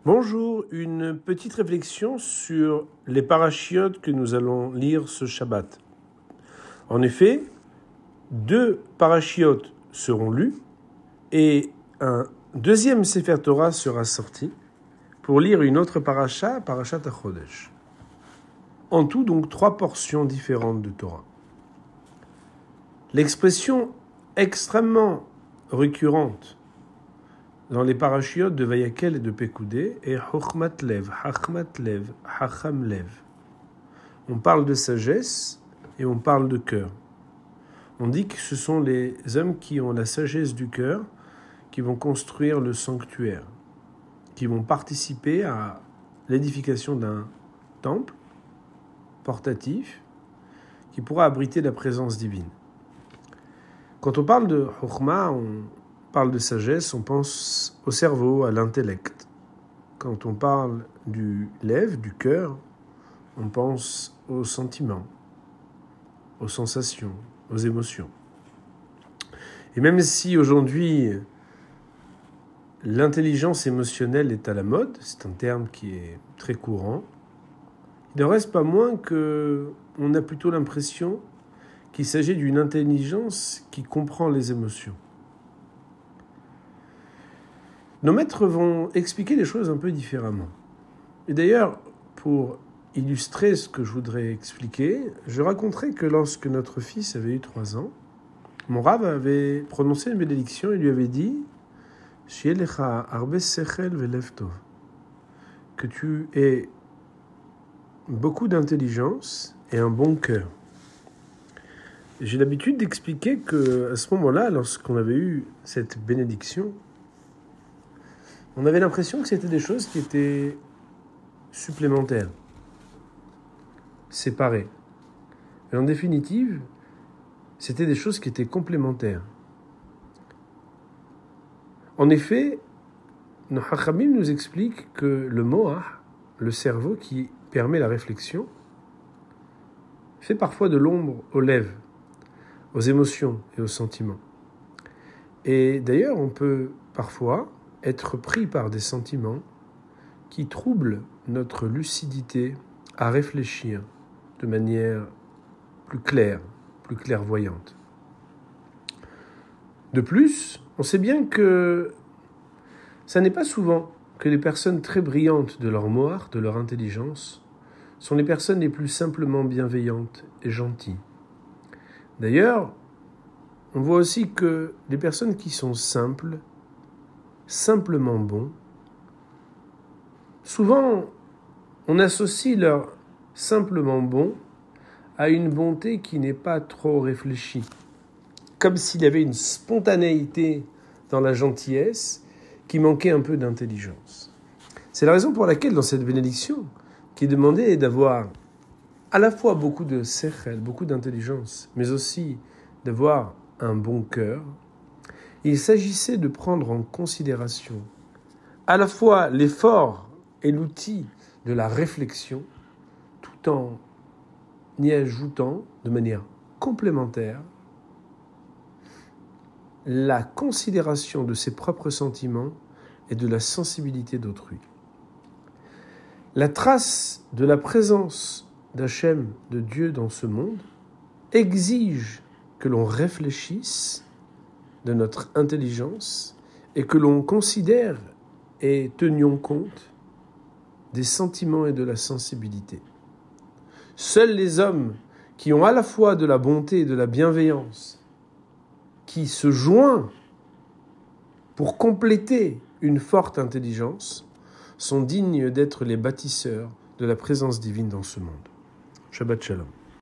Bonjour, une petite réflexion sur les parachiotes que nous allons lire ce Shabbat. En effet, 2 parachiotes seront lus et un deuxième Sefer Torah sera sorti pour lire une autre parashat HaChodesh. En tout, donc, 3 portions différentes de Torah. L'expression extrêmement récurrente dans les parachiotes de Vayakel et de Pekoudé est Chochmat Lev, Hacham Lev. On parle de sagesse et on parle de cœur. On dit que ce sont les hommes qui ont la sagesse du cœur qui vont construire le sanctuaire, qui vont participer à l'édification d'un temple portatif qui pourra abriter la présence divine. Quand on parle de Chochma, on parle de sagesse, on pense au cerveau, à l'intellect. Quand on parle du lève, du cœur, on pense aux sentiments, aux sensations, aux émotions. Et même si aujourd'hui l'intelligence émotionnelle est à la mode, c'est un terme qui est très courant, il ne reste pas moins qu'on a plutôt l'impression qu'il s'agit d'une intelligence qui comprend les émotions. Nos maîtres vont expliquer les choses un peu différemment. Et d'ailleurs, pour illustrer ce que je voudrais expliquer, je raconterai que lorsque notre fils avait eu 3 ans, mon Rav avait prononcé une bénédiction et lui avait dit « Shielecha arbe sechel velev tov » que tu aies beaucoup d'intelligence et un bon cœur. J'ai l'habitude d'expliquer qu'à ce moment-là, lorsqu'on avait eu cette bénédiction, on avait l'impression que c'était des choses qui étaient supplémentaires, séparées. Et en définitive, c'était des choses qui étaient complémentaires. En effet, nos Chachamim nous expliquent que le moach, le cerveau qui permet la réflexion, fait parfois de l'ombre aux lèvres, aux émotions et aux sentiments. Et d'ailleurs, on peut parfois être pris par des sentiments qui troublent notre lucidité à réfléchir de manière plus claire, plus clairvoyante. De plus, on sait bien que ça n'est pas souvent que les personnes très brillantes de leur moire, de leur intelligence, sont les personnes les plus simplement bienveillantes et gentilles. D'ailleurs, on voit aussi que les personnes qui sont simplement bons, souvent on associe leur simplement bon à une bonté qui n'est pas trop réfléchie, comme s'il y avait une spontanéité dans la gentillesse qui manquait un peu d'intelligence. C'est la raison pour laquelle dans cette bénédiction, qui est demandée d'avoir à la fois beaucoup de sechel, beaucoup d'intelligence, mais aussi d'avoir un bon cœur, il s'agissait de prendre en considération à la fois l'effort et l'outil de la réflexion, tout en y ajoutant de manière complémentaire la considération de ses propres sentiments et de la sensibilité d'autrui. La trace de la présence d'Hachem, de Dieu dans ce monde, exige que l'on réfléchisse de notre intelligence et que l'on considère et tenions compte des sentiments et de la sensibilité. Seuls les hommes qui ont à la fois de la bonté et de la bienveillance, qui se joignent pour compléter une forte intelligence, sont dignes d'être les bâtisseurs de la présence divine dans ce monde. Shabbat Shalom.